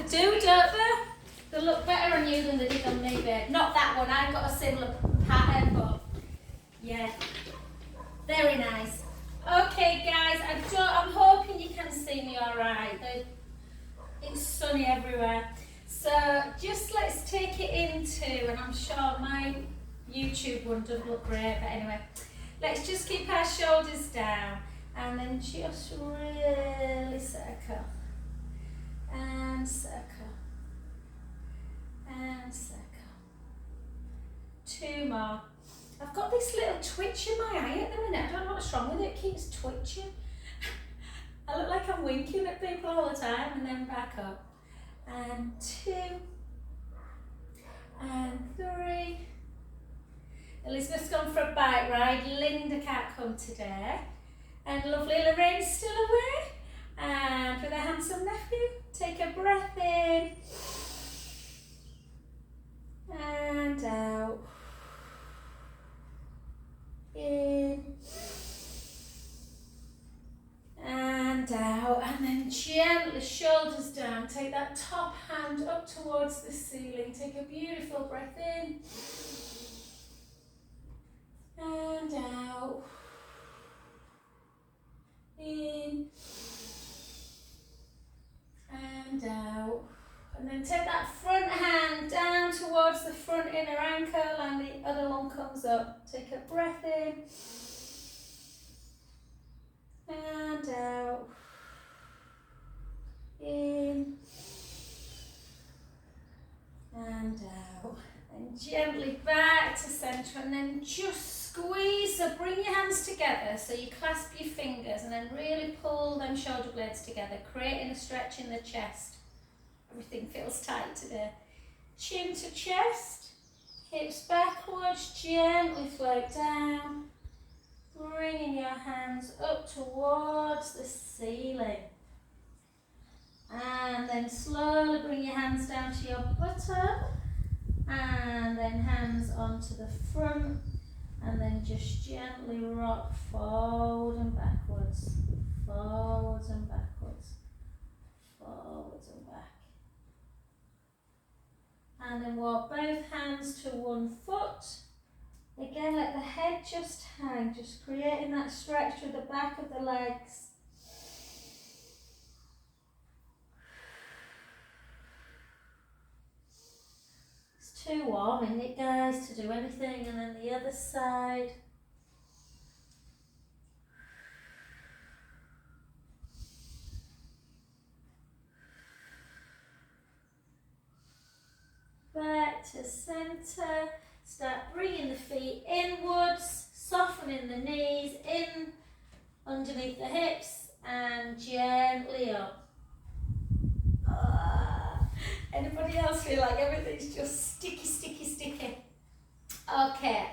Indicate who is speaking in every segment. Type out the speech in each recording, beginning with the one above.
Speaker 1: do, don't they? They look better on you than they did on me, babe. Not that one, I've got a similar pattern, but yeah, very nice. Okay guys, I'm hoping you can see me alright. It's sunny everywhere. So just let's take it into, and I'm sure my YouTube one doesn't look great, but anyway, let's just keep our shoulders down and then just really circle and circle and circle. 2 more. I've got this little twitch in my eye at the minute. I don't know what's wrong with it. It keeps twitching. I look like I'm winking at people all the time, and then back up. And 2 and 3. Elizabeth's gone for a bike ride. Linda can't come today. And lovely Lorraine's still away. And with a handsome nephew, take a breath in and out. In and out, and then gently shoulders down. Take that top hand up towards the ceiling. Take a beautiful breath in and out. In and out. And then take that front hand down towards the front inner ankle, and the other one comes up. Take a breath in and out. In and out. And gently back to centre, and then just squeeze. So bring your hands together so you clasp your fingers, and then really pull them shoulder blades together, creating a stretch in the chest. Everything feels tight today. Chin to chest, hips backwards, gently float down, bringing your hands up towards the ceiling. And then slowly bring your hands down to your bottom, and then hands onto the front, and then just gently rock forward and backwards, forwards and backwards, forwards and back. And then walk both hands to one foot. Again, let the head just hang, just creating that stretch through the back of the legs. It's too warm, isn't it, guys, to do anything. And then the other side. Back to centre. Start bringing the feet inwards, softening the knees in underneath the hips, and gently up. Anybody else feel like everything's just sticky, sticky, sticky? Okay,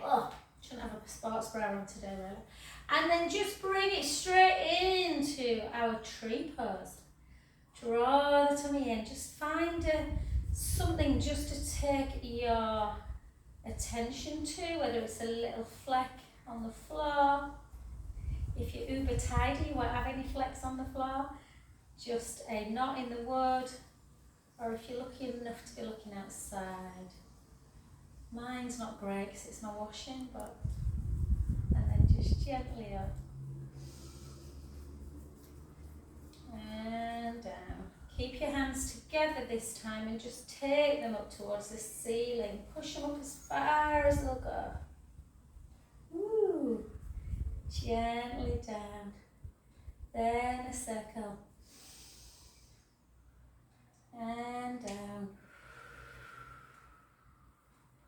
Speaker 1: shouldn't have a sports bra on today, really. And then just bring it straight into our tree pose. Draw the tummy in. Just find something just to take your attention to, whether it's a little fleck on the floor. If you're uber tidy, you won't have any flecks on the floor. Just a knot in the wood, or if you're lucky enough to be looking outside. Mine's not great because it's my washing, but and then just gently up and down. Keep your hands together this time and just take them up towards the ceiling. Push them up as far as they'll go. Woo. Gently down. Then a circle. And down.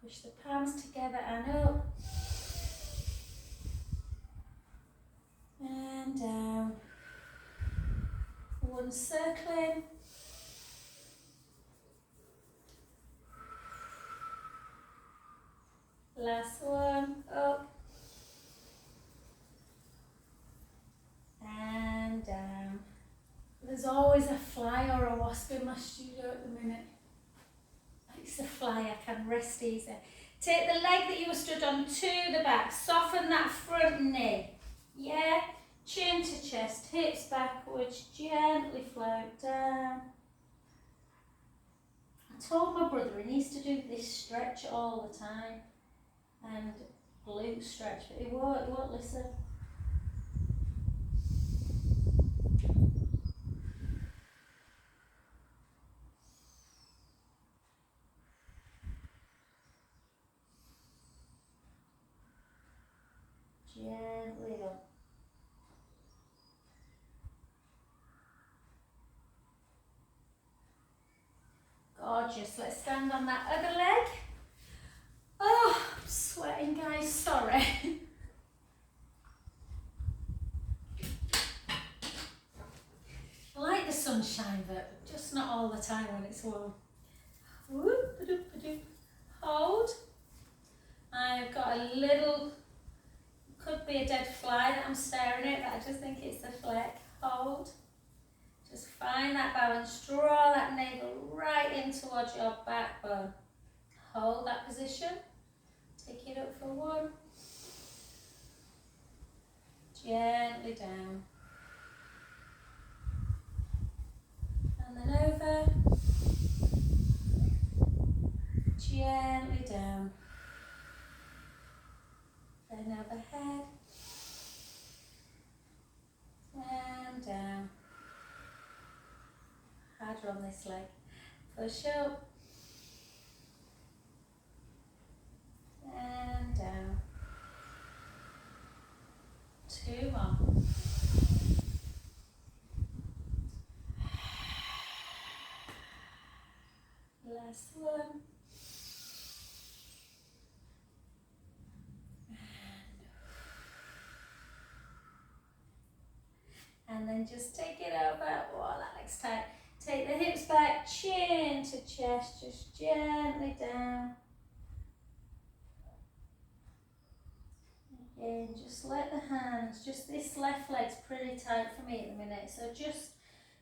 Speaker 1: Push the palms together and up. And down. One circling. Last one, up and down. There's always a fly or a wasp in my studio at the minute. It's a fly, I can rest easy. Take the leg that you were stood on to the back, soften that front knee. Yeah, chin to chest, hips backwards, gently float down. told my brother he needs to do this stretch all the time, and glute stretch, but he won't listen. Gently up. Gorgeous. Let's stand on that other leg. Oh, I'm sweating, guys. Sorry. I like the sunshine, but just not all the time when it's warm. Hold. I've got a little, could be a dead fly that I'm staring at, but I just think it's a fleck. Hold. Just find that balance. Draw that navel right in towards your backbone. Hold that position. Take it up for 1. Gently down. And then over. Gently down. Then overhead. And down. Harder on this leg. Push up. And down. 2 more. Last one. And then just take it over. Oh, that looks tight. Take the hips back, chin to chest, just gently down. Again, just let the hands, just this left leg's pretty tight for me at the minute. So just,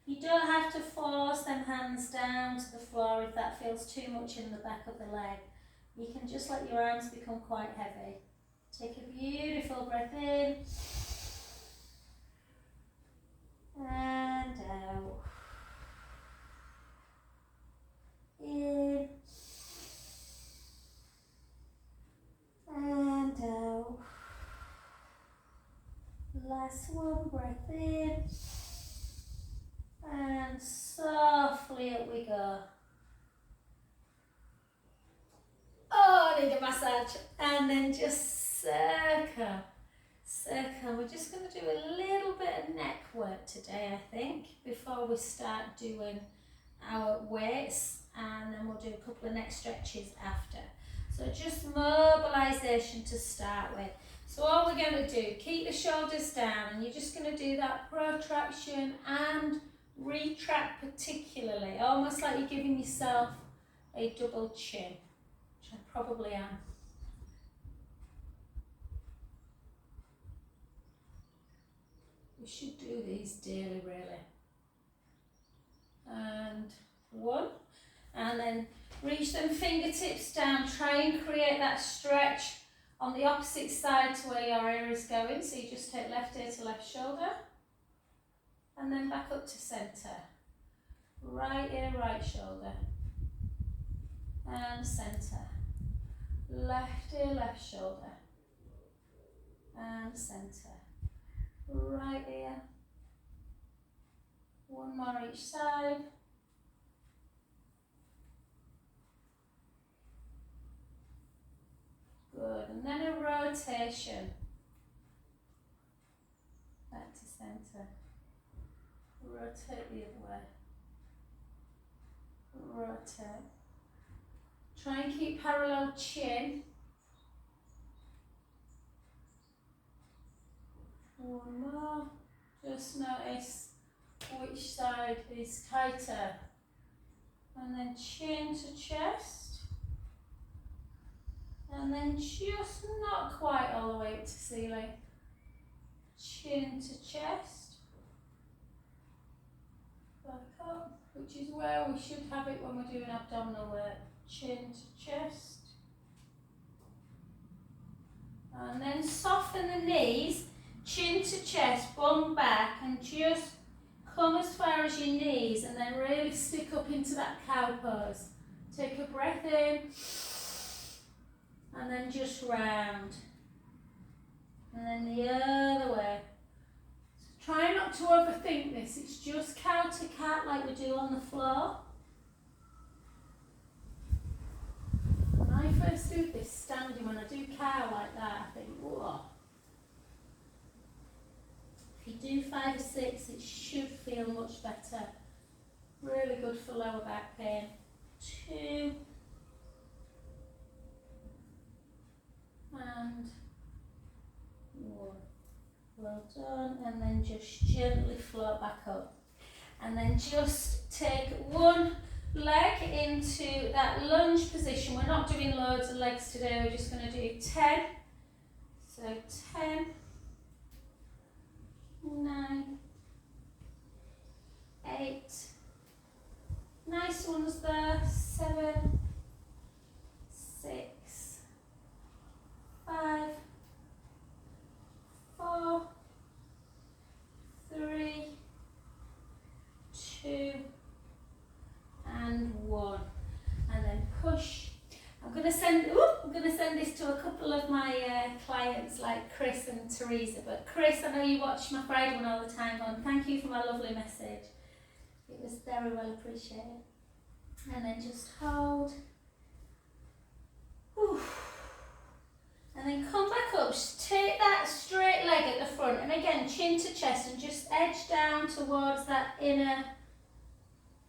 Speaker 1: you don't have to force them hands down to the floor if that feels too much in the back of the leg. You can just let your arms become quite heavy. Take a beautiful breath in. And out. In. And out. Last one, breath in. And softly up we go. Oh, I need a massage. And then just circle. Circle. We're just going to do a little bit of neck work today, I think, before we start doing our weights, and then we'll do a couple of neck stretches after. So just mobilisation to start with. So all we're going to do, keep the shoulders down, and you're just going to do that protraction and retract particularly, almost like you're giving yourself a double chin, which I probably am. We should do these daily, really. And 1, and then reach them fingertips down. Try and create that stretch on the opposite side to where your ear is going. So you just take left ear to left shoulder, and then back up to centre. Right ear, right shoulder, and centre. Left ear, left shoulder, and centre. Right ear. 1 more each side. Good. And then a rotation. Back to centre. Rotate the other way. Rotate. Try and keep parallel chin. 1 more. Just notice which side is tighter. And then chin to chest. And then just not quite all the way up to ceiling. Chin to chest. Back up, which is where we should have it when we're doing abdominal work. Chin to chest. And then soften the knees. Chin to chest, bum back, and just come as far as your knees, and then really stick up into that cow pose. in, and then just round, and then the other way. So try not to overthink this, it's just cow to cat like we do on the floor. When I first do this standing, when I do cow like that, I think, whoa. If you do 5 or 6, it should feel much better. Really good for lower back pain. 2 and 1. Well done. And then just gently float back up. And then just take one leg into that lunge position. We're not doing loads of legs today, we're just going to do 10. So 10, 9, 8, nice ones there, 7, 6, 5, 4, 3, 2, and 1. And then push. I'm going to send this to a couple of my clients like Chris and Teresa. But Chris, I know you watch my Friday one all the time, and thank you for my lovely message. It was very well appreciated. And then just hold. Whew. And then come back up. Just take that straight leg at the front, and again chin to chest, and just edge down towards that inner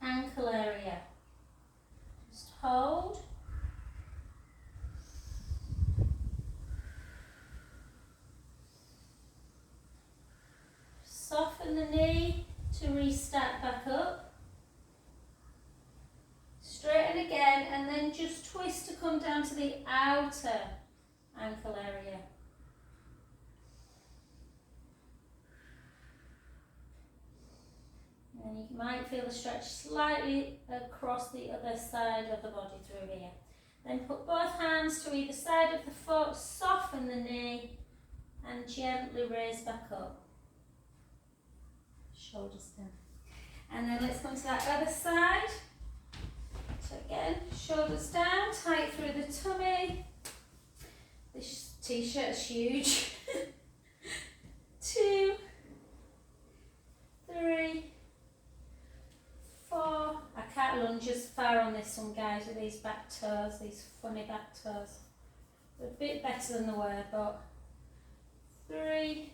Speaker 1: ankle area. Just hold. Soften the knee to restart back up. Straighten again, and then just twist to come down to the outer ankle area. And you might feel the stretch slightly across the other side of the body through here. Then put both hands to either side of the foot, soften the knee, and gently raise back up. Shoulders down. And then let's come to that other side. So again, shoulders down, tight through the tummy. This t-shirt's huge. 2, 3, 4. I can't lunge as far on this one, guys, with these back toes, these funny back toes. They're a bit better than they were, but 3,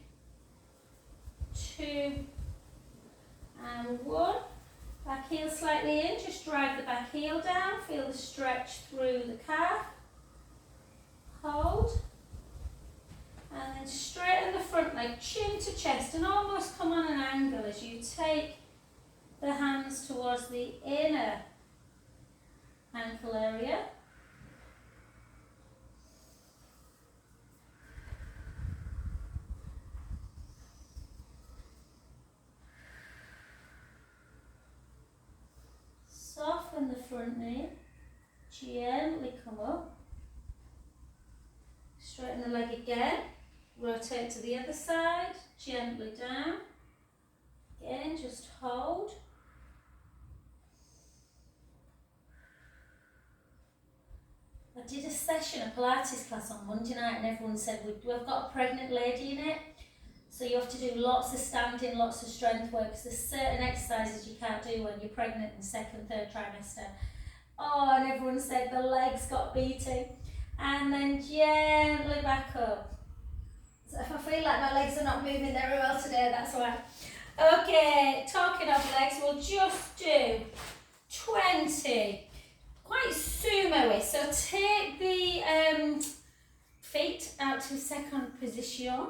Speaker 1: 2, and 1. Back heel slightly in, just drive the back heel down, feel the stretch through the calf. Hold. And then straighten the front leg, chin to chest, and almost come on an angle as you take the hands towards the inner ankle area. Soften the front knee, gently come up, straighten the leg again, rotate to the other side, gently down, again just hold. I did a session, a Pilates class on Monday night, and everyone said, we've got a pregnant lady in it, so you have to do lots of standing, lots of strength work, because there's certain exercises you can't do when you're pregnant in the 2nd, 3rd trimester. Oh, and everyone said the legs got beating. And then gently back up. So if I feel like my legs are not moving very well today, that's why. Okay, talking of legs, we'll just do 20. Quite sumo-y. So take the feet out to second position.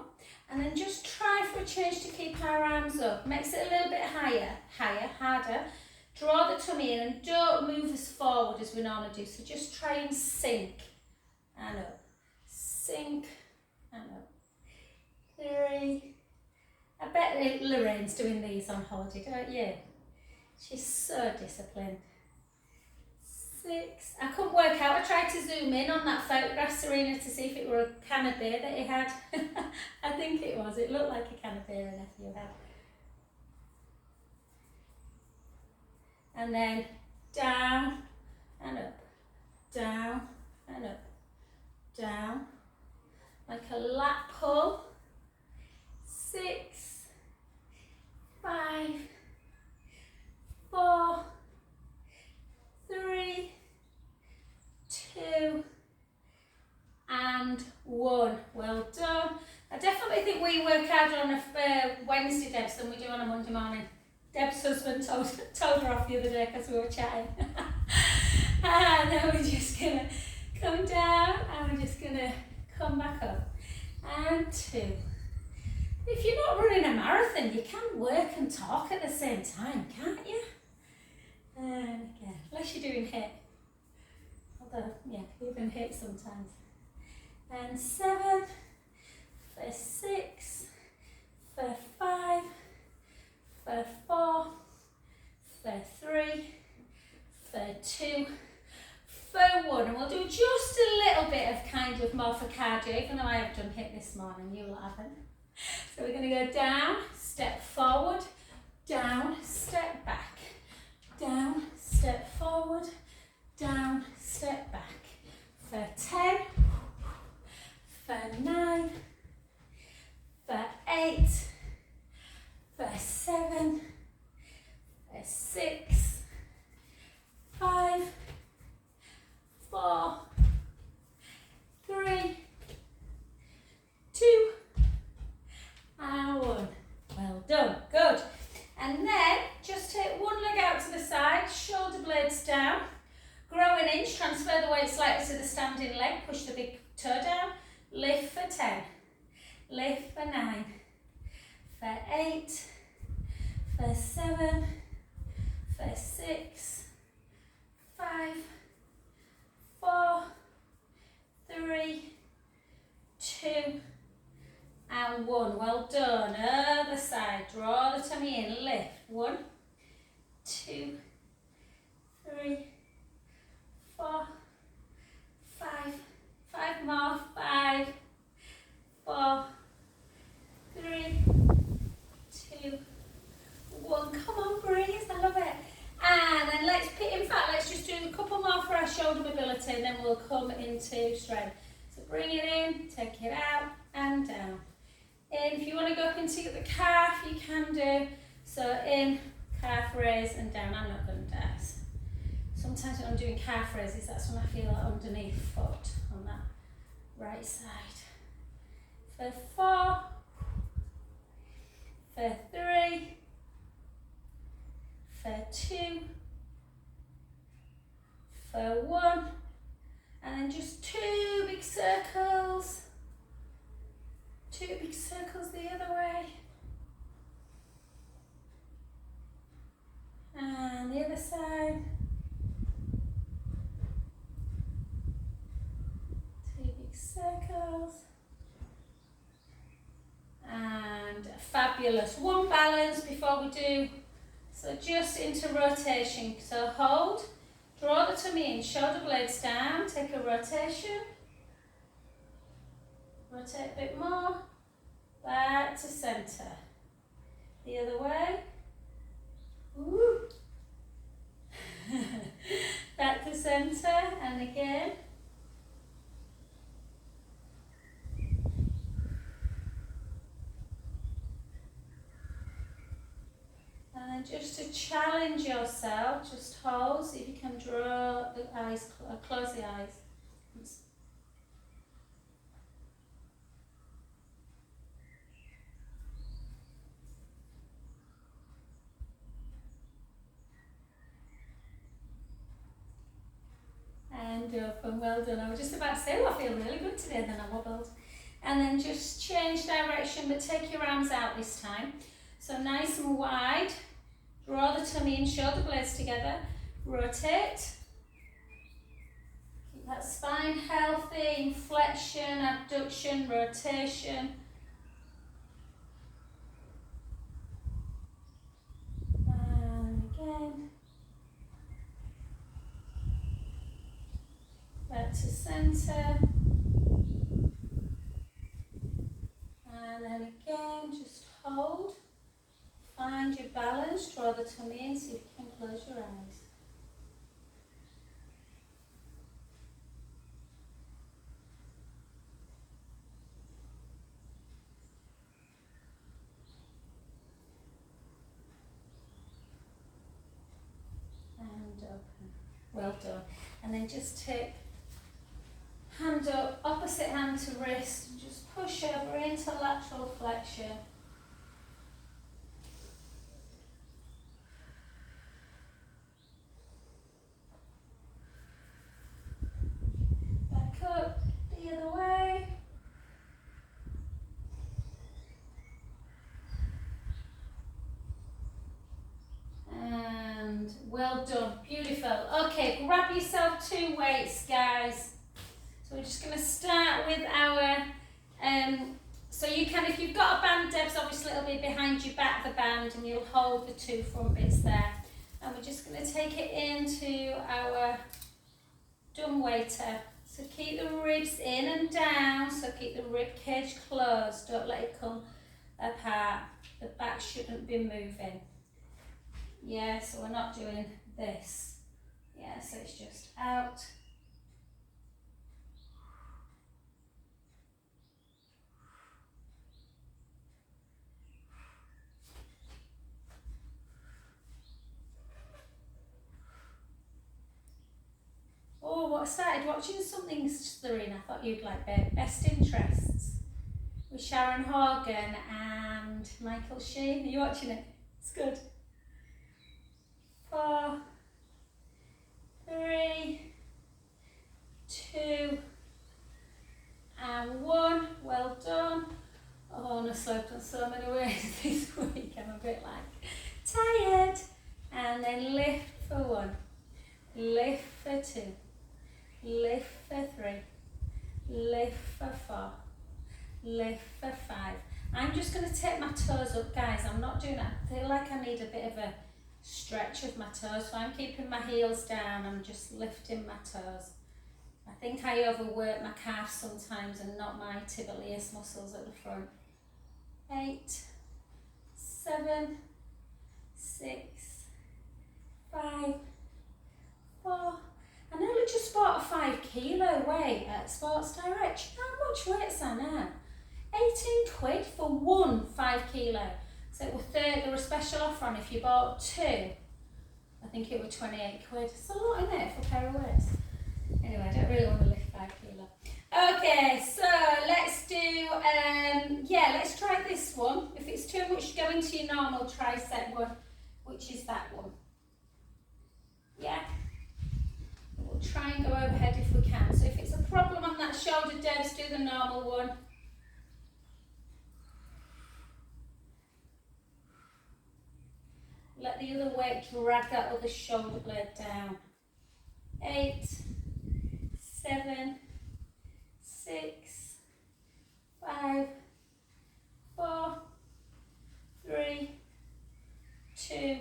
Speaker 1: And then just try for a change to keep our arms up. Makes it a little bit higher, harder. Draw the tummy in and don't move as forward as we normally do. So just try and sink and up. Sink and up. 3. I bet Lorraine's doing these on holiday, don't you? She's so disciplined. 6. I couldn't work out. I tried to zoom in on that photograph, Serena, to see if it were a can of beer that he had. I think it was. It looked like a can of beer a nephew had. And then down and up. down and up, down, like a lat pull. 6, 5, 4, 3, 2, and 1. Well done. I definitely think we work harder on a Wednesday, Debs, than we do on a Monday morning. Deb's husband told her off the other day because we were chatting. And then we're just going to come down and we're just going to come back up. And 2. If you're not running a marathon, you can work and talk at the same time, can't you? And again, unless you're doing HIIT. Although, yeah, even HIIT sometimes. And 7, for 6, for 5, for 4, for 3, for 2, for 1. And we'll do just a little bit of kind of more for cardio, even though I have done HIIT this morning, you lot haven't. So we're going to go down, step forward, down, step back, down, step forward, down, step back. For 10, for 9, for 8, for 7, for 6, 5, 4, 3, 2, and 1. Well done. Good. And then just take one leg out to the side, shoulder blades down, grow an inch, transfer the weight slightly to the standing leg, push the big toe down, lift for 10, lift for 9, for 8, for 7, for 6, 5, 4, 3, 2, and 1. Well done. Other side. Draw the tummy in. Lift. 1, 2, 3, 4, 5. 5 more. 5, 4, 3, 2, 1. Come on, breathe. I love it. And then let's just do a couple more for our shoulder mobility, and then we'll come into strength. So bring it in, take it out, and down. In, if you want to go up into the calf, you can do. So in, calf raise, and down. I'm not going to dance. Sometimes when I'm doing calf raises, that's when I feel like underneath foot on that right side. For 4, for 3, for 2, for 1, and then just 2 big circles. 2 big circles the other way. And the other side. 2 big circles. And fabulous. One balance before we do. So just into rotation. So hold, draw the tummy in, shoulder blades down, take a rotation. Rotate a bit more, back to centre. The other way. Woo. Back to centre, and again. And then just to challenge yourself, just hold, see if you can draw the eyes, close the eyes. And up, and well done. I was just about to say, oh, I feel really good today, then I wobbled. And then just change direction, but take your arms out this time. So nice and wide. Draw the tummy in, shoulder blades together. Rotate. Keep that spine healthy. Inflection, abduction, rotation. And again. Back to centre. And then again, just hold. Find your balance, draw the tummy in, see if you can close your eyes. Well done. And then just take hand up, opposite hand to wrist, and just push over into lateral flexion. Back up the other way. And well done, beautiful. Okay, grab yourself 2 weights, guys. So we're just going to start with our, so you can, if you've got a band, Debs, obviously it'll be behind your back, the band, and you'll hold the 2 front bits there. And we're just going to take it into our dumbwaiter. So keep the ribs in and down, so keep the rib cage closed, don't let it come apart. The back shouldn't be moving. Yeah, so we're not doing this. Yeah, so it's just out. Oh, what I started watching something, Serena, I thought you'd like Best Interests with Sharon Horgan and Michael Sheen. Are you watching it? It's good. 4, 3, 2, and 1. Well done. Oh, honestly, I've done so many ways this week. I'm a bit like tired. And then lift for 1, lift for 2, lift for 3, lift for 4, lift for 5. I'm just going to take my toes up, guys. I'm not doing that. I feel like I need a bit of a stretch of my toes, so I'm keeping my heels down. I'm just lifting my toes. I think I overwork my calves sometimes and not my tibialis muscles at the front. 8, 7, 6, 5, 4. I nearly just bought a 5 kilo weight at Sports Direct. How much weight's that now? 18 quid for 1 5 kilo. So it was there was a special offer on if you bought 2. I think it was 28 quid. It's a lot in it for a pair of weights. Anyway, I don't really want to lift 5 kilo. Okay, so let's do, let's try this one. If it's too much, go into your normal tricep one, which is that one. Yeah? We'll try and go overhead if we can. So if it's a problem on that shoulder, Debs, do the normal one. Let the other weight drag that other shoulder blade down. 8, 7, 6, 5, 4, 3, 2,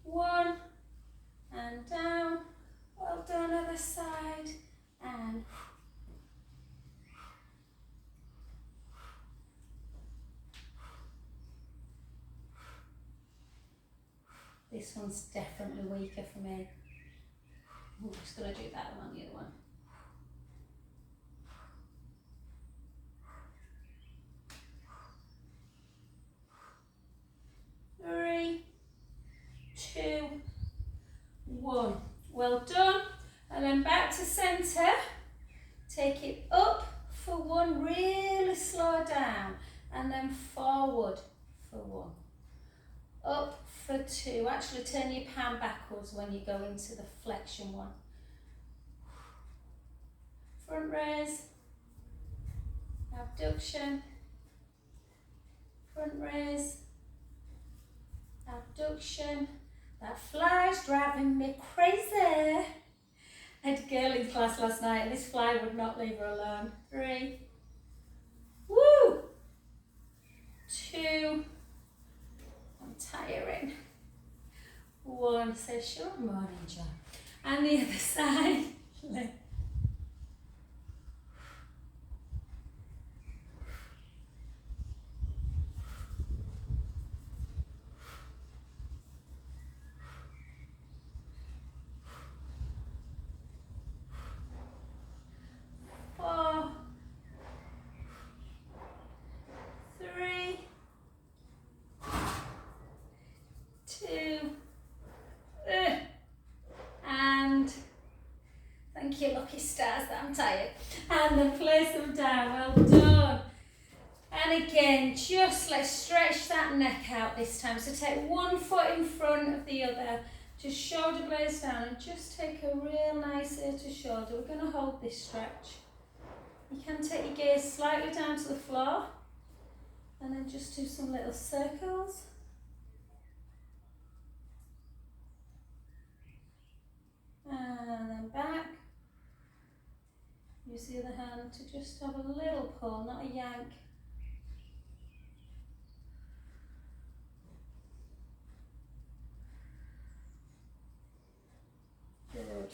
Speaker 1: 1, and down. Well done, other side, and this one's definitely weaker for me. I'm just going to do that one on the other one. Three, 2, 1. Well done. And then back to centre. Take it up for 1, really slow down. And then forward for 1. Up for 2. Actually turn your palm backwards when you go into the flexion one. Front raise. Abduction. Front raise. Abduction. That fly's driving me crazy. I had a girl in class last night and this fly would not leave her alone. 3. Woo! 2. I'm tiring. 1. So sure, morning, John. And the other side. Lift. 4, 3, 2, and Thank you, lucky stars, that I'm tired. And then place them down. Well done. And again, just let's stretch that neck out this time. So take one foot in front of the other. Just shoulder blades down and just take a real nice ear to shoulder. We're going to hold this stretch. You can take your gaze slightly down to the floor and then just do some little circles. And then back. Use the other hand to just have a little pull, not a yank. Good.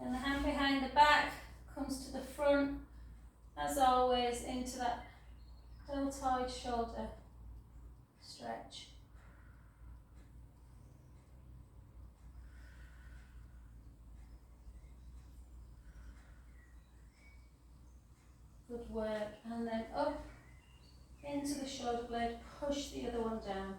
Speaker 1: And the hand behind the back comes to the front, as always, into that deltoid shoulder stretch. Good work. And then up into the shoulder blade, push the other one down.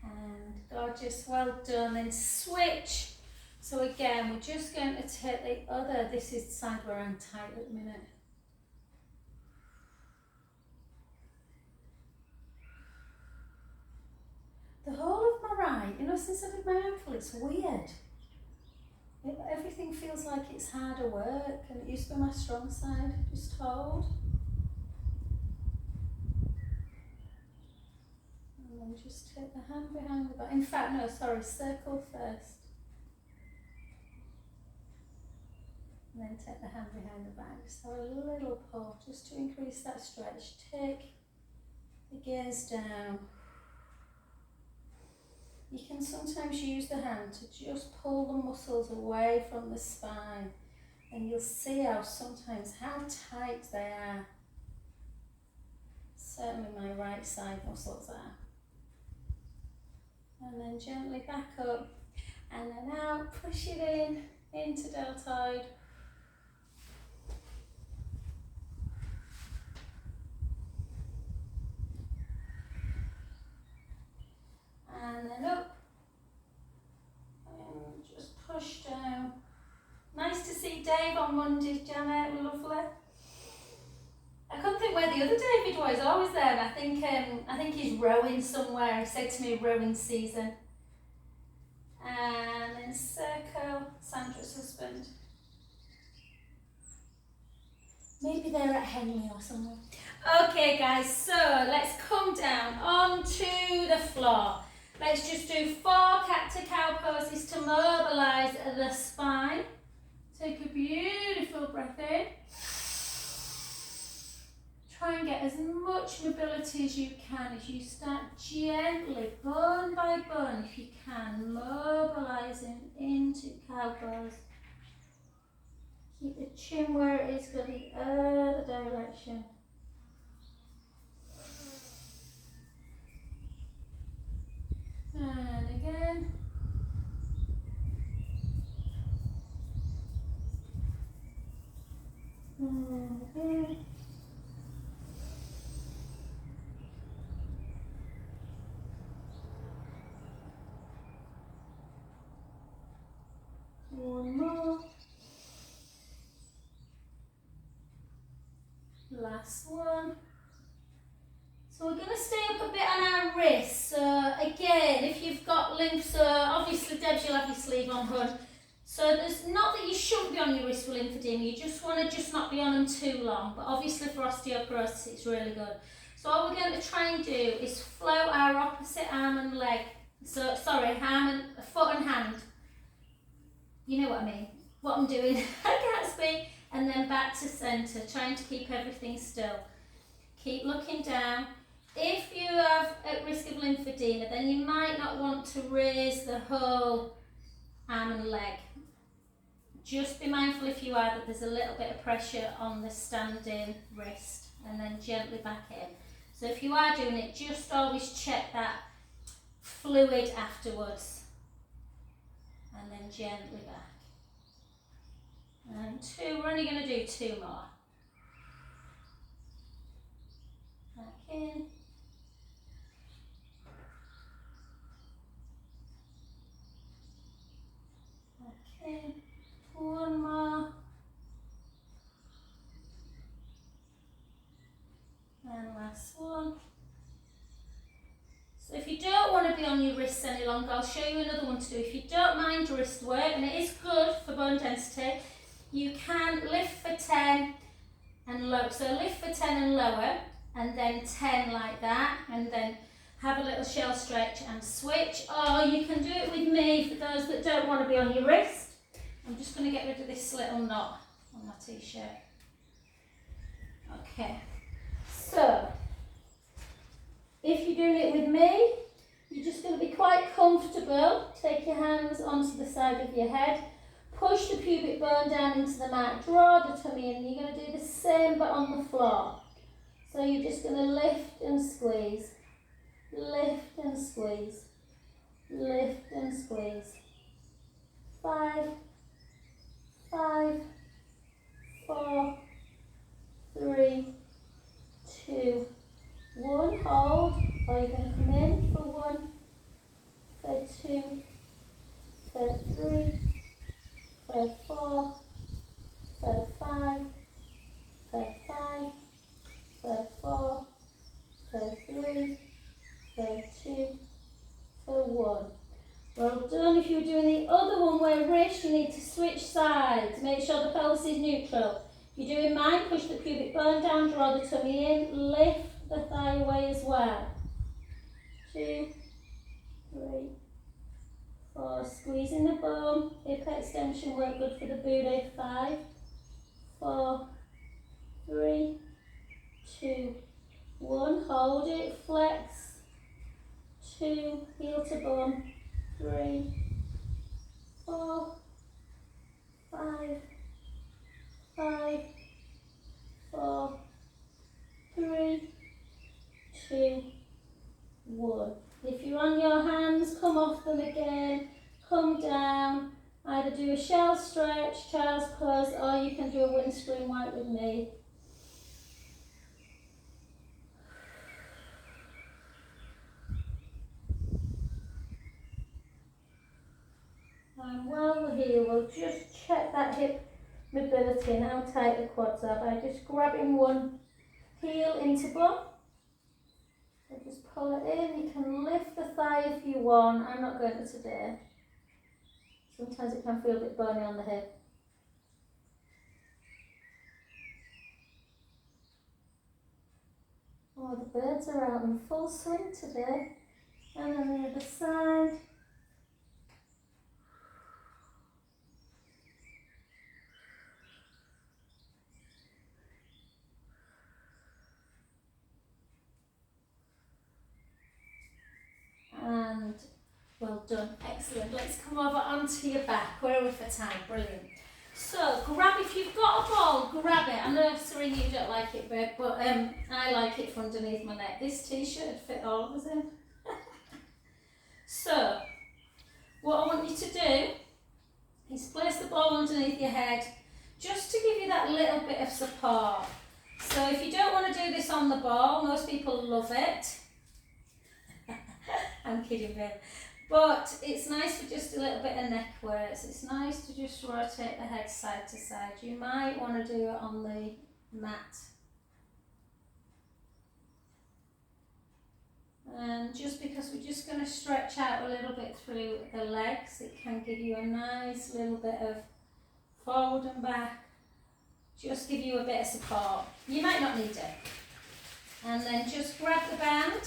Speaker 1: And gorgeous, well done. Then switch. So again, we're just going to take the other, this is the side where I'm tight at the minute. The whole of my right, you know, since I did my ankle, it's weird. Everything feels like it's harder work, and it used to be my strong side. Just hold. And then just take the hand behind the back. In fact, no, sorry, circle first. And then take the hand behind the back. Just have a little pull, just to increase that stretch. Take the gaze down. You can sometimes use the hand to just pull the muscles away from the spine, and you'll see how sometimes how tight they are. Certainly my right side muscles are. And then gently back up, and then out, push it in, into deltoid. And then up, and just push down. Nice to see Dave on Monday, Janet, lovely. I couldn't think where the other David was, always there. I think he's rowing somewhere. He said to me rowing season. And then circle, Sandra's husband. Maybe they're at Henley or somewhere. Okay guys, so let's come down onto the floor. Let's just do 4 cat-to-cow poses to mobilise the spine. Take a beautiful breath in. Try and get as much mobility as you can as you start gently, bone by bone, if you can, mobilising into cow pose. Keep the chin where it is, go the other direction. And again. And again. One more. Last one. So we're going to stay up a bit on our wrists. So again, if you've got lymph, so obviously Debs, you'll have your sleeve on, hun. So there's not that you shouldn't be on your wrist for lymphedema, you just want to just not be on them too long. But obviously for osteoporosis, it's really good. So all we're going to try and do is float our opposite arm and leg. So, sorry, foot and hand. You know what I mean? What I'm doing. I can't speak. And then back to centre, trying to keep everything still. Keep looking down. If you have at risk of lymphedema, then you might not want to raise the whole arm and leg. Just be mindful if you are that there's a little bit of pressure on the standing wrist, and then gently back in. So if you are doing it, just always check that fluid afterwards, and then gently back. And 2, we're only going to do 2 more. Back in. Last one. So if you don't want to be on your wrists any longer, I'll show you another one to do. If you don't mind wrist work, and it is good for bone density, you can lift for 10 and lower. So lift for 10 and lower, and then 10 like that, and then have a little shell stretch and switch. Or you can do it with me for those that don't want to be on your wrist. I'm just going to get rid of this little knot on my t-shirt. Okay, so if you're doing it with me, you're just going to be quite comfortable. Take your hands onto the side of your head, push the pubic bone down into the mat, draw the tummy in. You're going to do the same but on the floor. So you're just going to lift and squeeze, lift and squeeze, lift and squeeze. 5, 5, 4, 3, 2, 1. Hold. Or you're going to come in for 1, for 2, for 3, for 4, for 5, for 5, for 4, for 3, for 2, for 1. Well done. If you're doing the other one where wrist, you need to switch sides. Make sure the pelvis is neutral. If you're doing mine, push the pubic bone down, draw the tummy in, lift the thigh away as well. 2, 3, 4. Squeezing the bum. Hip extension work good for the booty. 5, 4, 3, 2, 1. Hold it. Flex. 2. Heel to bum. 3, 4, 5, 5, 4, 3, 2, 1. If you're on your hands, come off them again, come down, either do a shell stretch, child's pose, or you can do a windscreen wipe with me. And while we're here, we'll just check that hip mobility and how tight the quads are by just grabbing one heel into bum. So just pull it in. You can lift the thigh if you want. I'm not going to today. Sometimes it can feel a bit bony on the hip. Oh, the birds are out in full swing today. And then the other side. And well done, excellent. Let's come over onto your back. Where are we for time? Brilliant. So grab, if you've got a ball, grab it. I know, Serena, you don't like it, babe, but I like it from underneath my neck. This t-shirt would fit all of us in. So what I want you to do is place the ball underneath your head, just to give you that little bit of support. So if you don't want to do this on the ball, most people love it. I'm kidding, babe. But it's nice for just a little bit of neck work. It's nice to just rotate the head side to side. You might want to do it on the mat. And just because we're just going to stretch out a little bit through the legs, it can give you a nice little bit of forward and back. Just give you a bit of support. You might not need it. And then just grab the band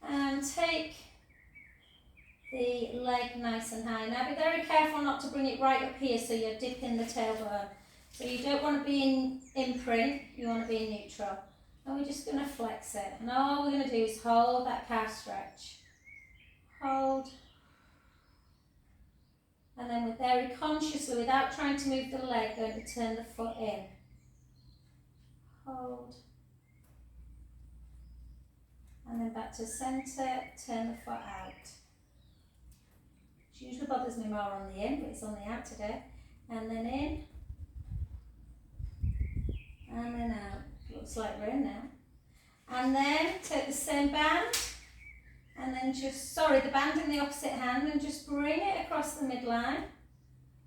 Speaker 1: and take the leg nice and high. Now be very careful not to bring it right up here so you're dipping the tailbone. So you don't want to be in imprint, you want to be in neutral. And we're just going to flex it. And all we're going to do is hold that calf stretch. Hold. And then we're very consciously, without trying to move the leg, going to turn the foot in. Hold. And then back to centre, turn the foot out. Which usually bothers me more on the in, but it's on the out today. And then in. And then out. Looks like we're in now. And then take the same band. And then just, the band in the opposite hand, and just bring it across the midline.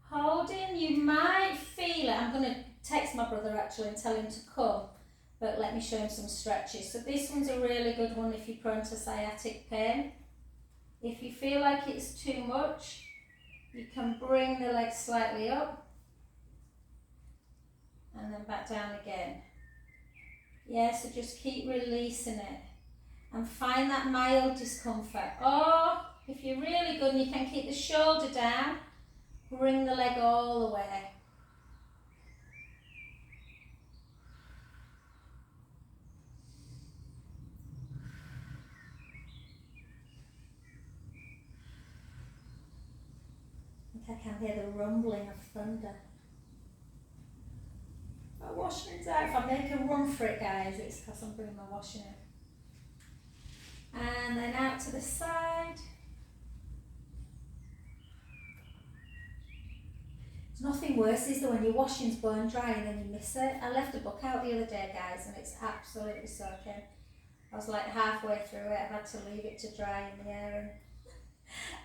Speaker 1: Holding, you might feel it. I'm going to text my brother actually and tell him to come. But let me me show him some stretches. So this one's a really good one if you're prone to sciatic pain. If you feel like it's too much, you can bring the legs slightly up and then back down again. Yeah, so just keep releasing it and find that mild discomfort. Or if you're really good and you can keep the shoulder down, bring the leg all the way. I can hear the rumbling of thunder. My washing's out. If I make a run for it, guys, it's because I'm bringing my washing in. And then out to the side. There's nothing worse is that when your washing's bone dry and then you miss it. I left a book out the other day, guys, and it's absolutely soaking. I was like halfway through it. I've had to leave it to dry in the air.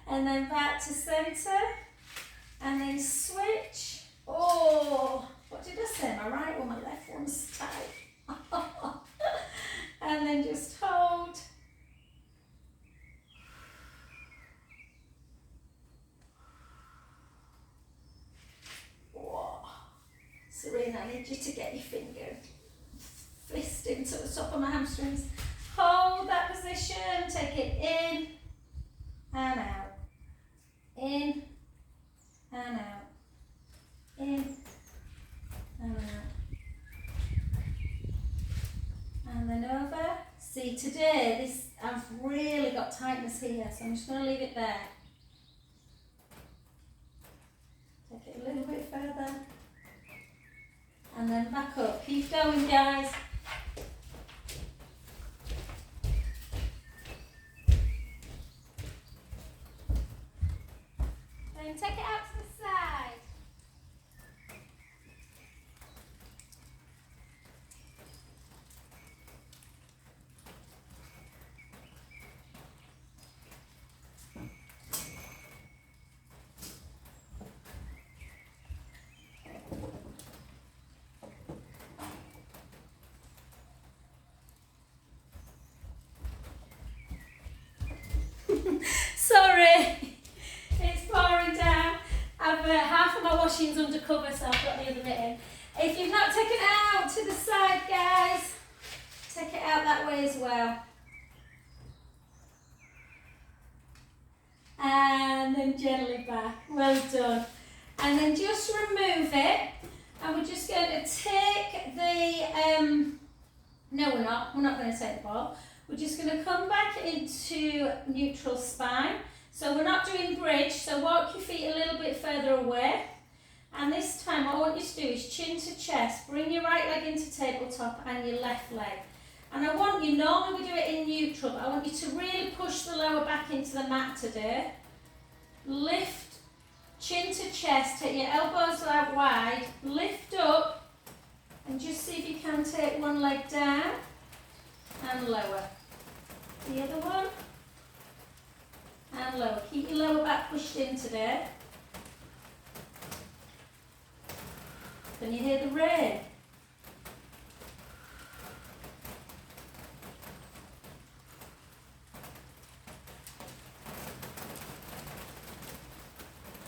Speaker 1: And then back to centre. And then switch. Oh, what did I say? My right one, my left one's tight. And then just hold. Whoa. Serena, I need you to get your finger fist into the top of my hamstrings. Hold that position. Take it in and out. In and out, in and out, and then over. See, today I've really got tightness here, so I'm just going to leave it there. Take it a little bit further, and then back up. Keep going, guys. Then take it out to the side. Sorry, it's pouring down. Half of my washing's under cover, so I've got the other bit in. If you've not taken it out to the side, guys, take it out that way as well. And then gently back. Well done. And then just remove it. And we're just going to take the, no we're not going to take the ball. We're just going to come back into neutral spine. So we're not doing bridge, so walk your feet a little bit further away. And this time what I want you to do is chin to chest, bring your right leg into tabletop and your left leg. And I want you, normally we do it in neutral, but I want you to really push the lower back into the mat today. Lift, chin to chest, take your elbows out wide, lift up, and just see if you can take one leg down and lower. The other one. And lower. Keep your lower back pushed in today. Can you hear the rain?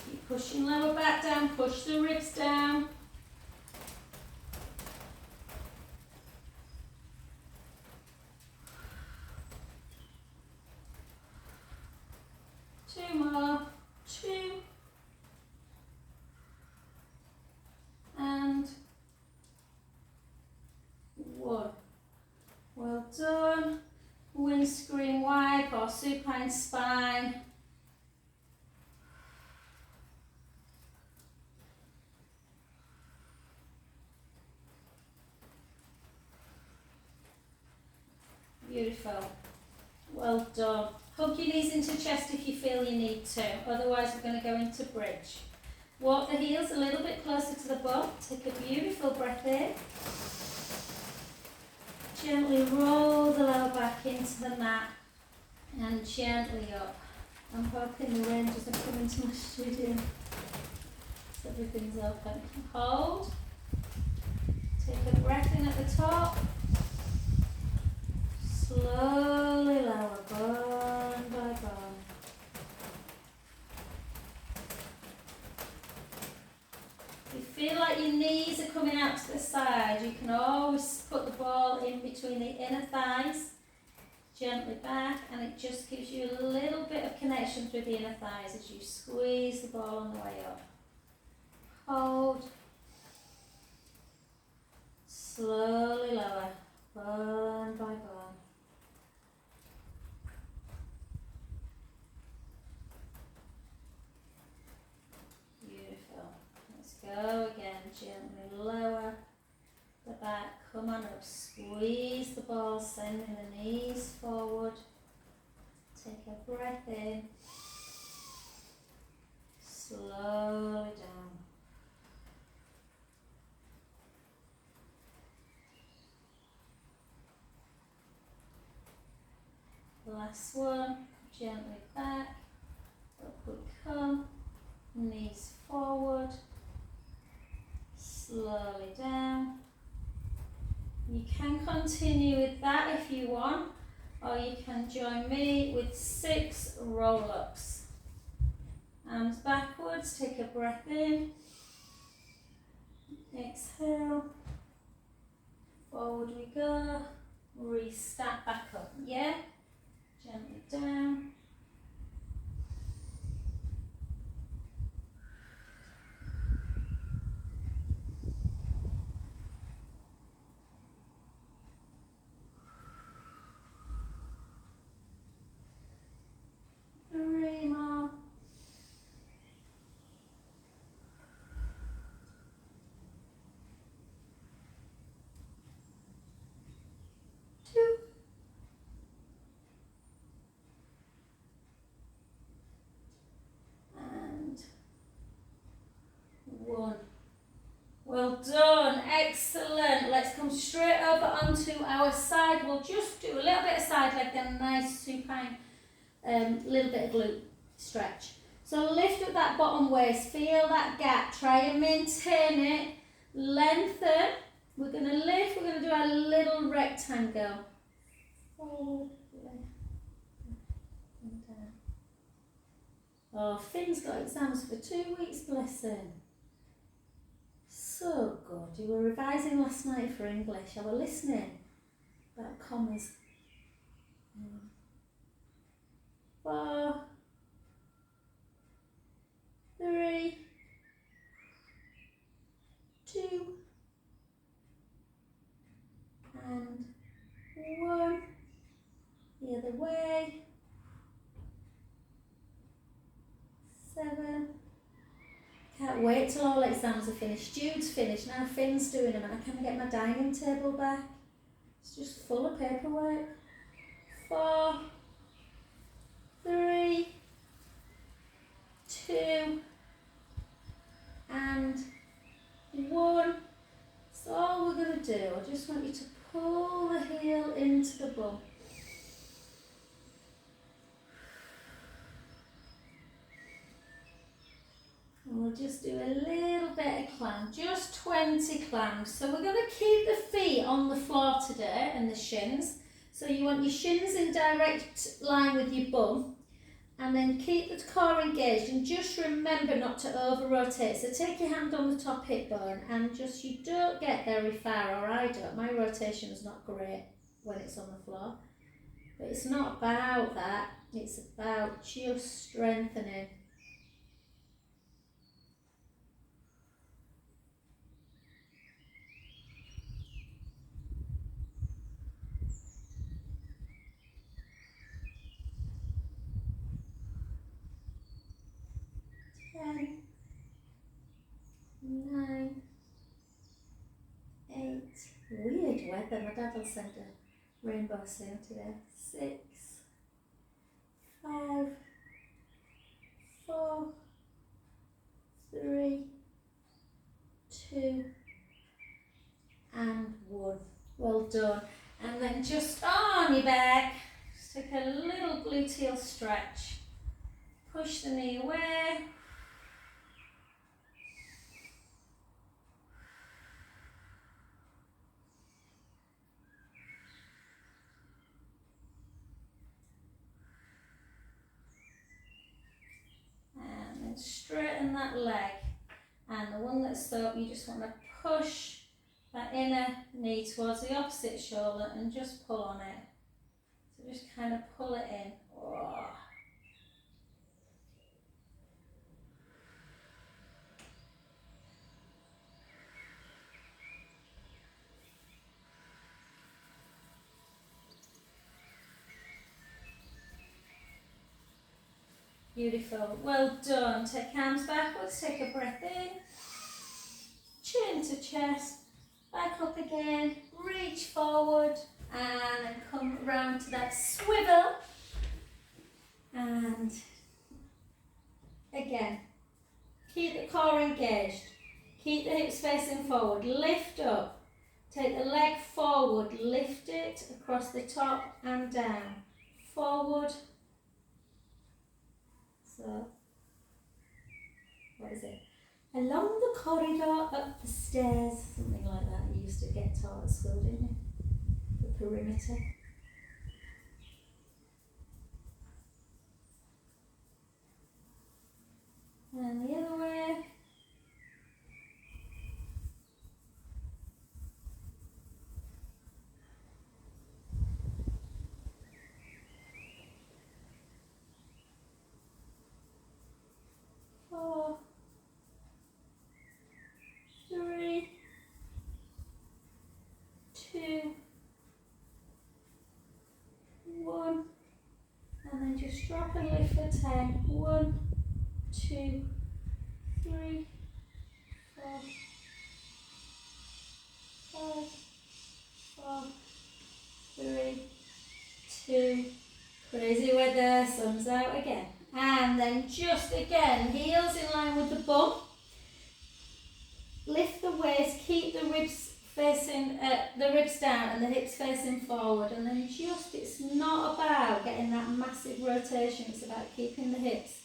Speaker 1: Keep pushing lower back down, push the ribs down. Two more, 2, and 1. Well done. Windscreen wipe or supine spine. Beautiful. Well done. Hug your knees into chest if you feel you need to, otherwise we're going to go into bridge. Walk the heels a little bit closer to the butt, take a beautiful breath in. Gently roll the lower back into the mat and gently up. I'm hoping the rain doesn't come into my studio, so everything's open. Hold, take a breath in at the top. between the inner thighs, gently back, and it just gives you a little bit of connection through the inner thighs as you squeeze the ball on the way up. Hold. Slowly lower, bone by bone. Beautiful. Let's go again, gently lower the back, come on up, squeeze the ball, sending the knees forward. Take a breath in, slowly down. Last one, gently back, up we come, knees forward, slowly down. You can continue with that if you want, or you can join me with 6 roll-ups. Arms backwards, take a breath in, exhale, forward we go, restart back up, yeah? Gently down. Three more. 2. And 1. Well done, excellent. Let's come straight over onto our side. We'll just do a little bit of side leg, then a nice supine, little bit of glute stretch. So lift up that bottom waist, feel that gap, try and maintain it, lengthen. We're going to lift, we're going to do our little rectangle. Forward, left, and down. Oh, Finn's got exams for 2 weeks, bless him. So good. You were revising last night for English. I was listening about commas. 4, 3, 2, and 1. The other way. 7. Can't wait till all exams are finished. Jude's finished, now Finn's doing them, and I can't get my dining table back. It's just full of paperwork. 4, 3, 2, and 1. That's all we're going to do. I just want you to pull the heel into the bum. And we'll just do a little bit of climb, just 20 climbs. So we're going to keep the feet on the floor today and the shins. So you want your shins in direct line with your bum, and then keep the core engaged, and just remember not to over rotate. So take your hand on the top hip bone, and just, you don't get very far, or I don't. My rotation's not great when it's on the floor. But it's not about that, it's about just strengthening. Ten, 9, 8. Weird weather. My dad will send a rainbow soon today. 6, 5, 4, 3, 2, and 1. Well done. And then just on your back, just take a little gluteal stretch. Push the knee away. Straighten that leg, and the one that's up, you just want to push that inner knee towards the opposite shoulder and just pull on it. So just kind of pull it in. Oh. Beautiful. Well done. Take arms backwards, take a breath in. Chin to chest. Back up again. Reach forward and then come round to that swivel. And again, keep the core engaged. Keep the hips facing forward. Lift up. Take the leg forward. Lift it across the top and down. Forward. So, what is it? Along the corridor, up the stairs, something like that. You used to get taught at school, didn't you? The perimeter. And the other way. Four, three, two, one, and then just drop and lift for 10. 1, 2, 3, 4, 5, 4, 3, 2. Crazy weather, sun's out again. And then just again, heels in line with the bum. Lift the waist, keep the ribs facing, the ribs down and the hips facing forward. And then just, it's not about getting that massive rotation, it's about keeping the hips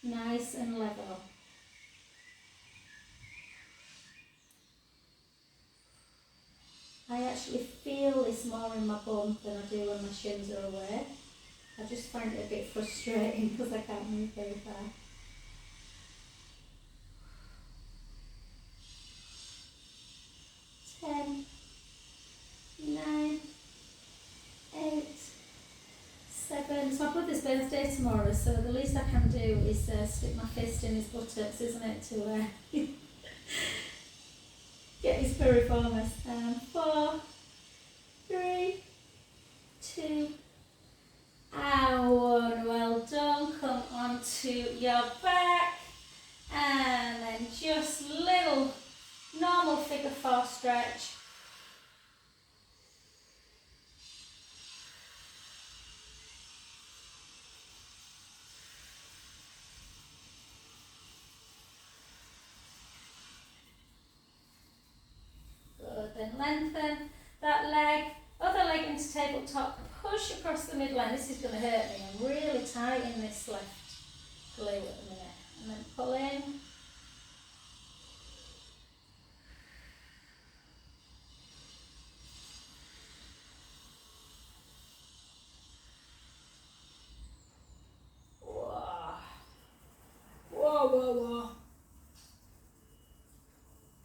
Speaker 1: nice and level. I actually feel this more in my bum than I do when my shins are away. I just find it a bit frustrating because I can't move very far. 10, 9, 8, 7. It's my brother's birthday tomorrow, so the least I can do is stick my fist in his buttocks, isn't it, to get his piriformis. 4, 3, 2, and 1. Well done. Come onto your back and then just little normal figure 4 stretch. Good. Then lengthen that leg. Other leg into tabletop. Push across the midline. This is going to hurt me. I'm really tight in this left glute at the minute. And then pull in. Whoa. Whoa, whoa, whoa.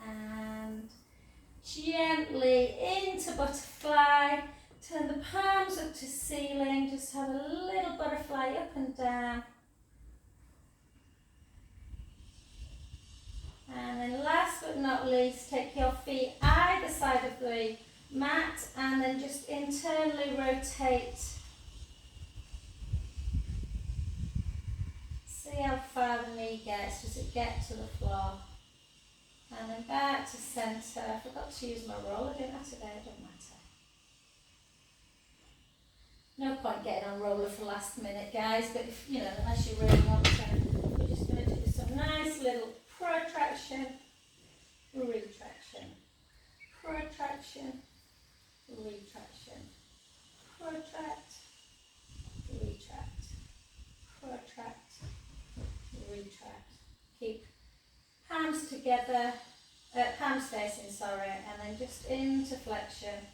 Speaker 1: And gently into butterfly. Turn the palms up to ceiling. Just have a little butterfly up and down. And then last but not least, take your feet either side of the mat and then just internally rotate. See how far the knee gets. Does it get to the floor? And then back to centre. I forgot to use my roller, didn't I today? It doesn't matter. No point getting on roller for last minute, guys, but if, you know, unless you really want to, we're just going to do some nice little protraction, retraction, protraction, retraction, protract, retract, protract, retract. Keep palms together, palms facing, sorry, and then just into flexion.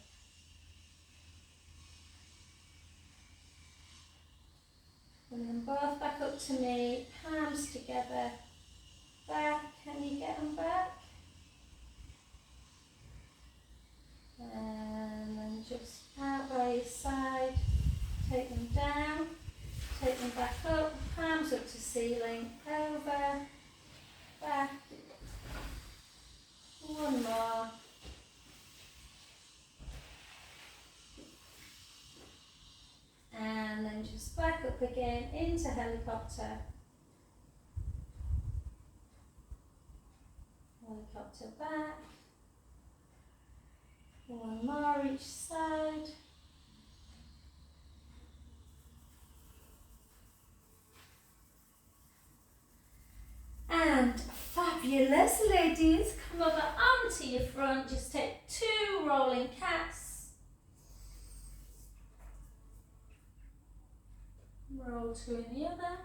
Speaker 1: And then both back up to me, palms together, back, can you get them back? this side, take them down, take them back up, palms up to ceiling, over, back, one more, and then just back up again into helicopter, helicopter back, one more each side. And fabulous, ladies. Come over onto your front. Just take 2 rolling cats. Roll 2 in the other.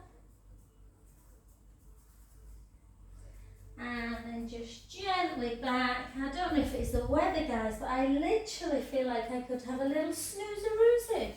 Speaker 1: And then just gently back. I don't know if it's the weather, guys, but I literally feel like I could have a little snooze-a-roozy.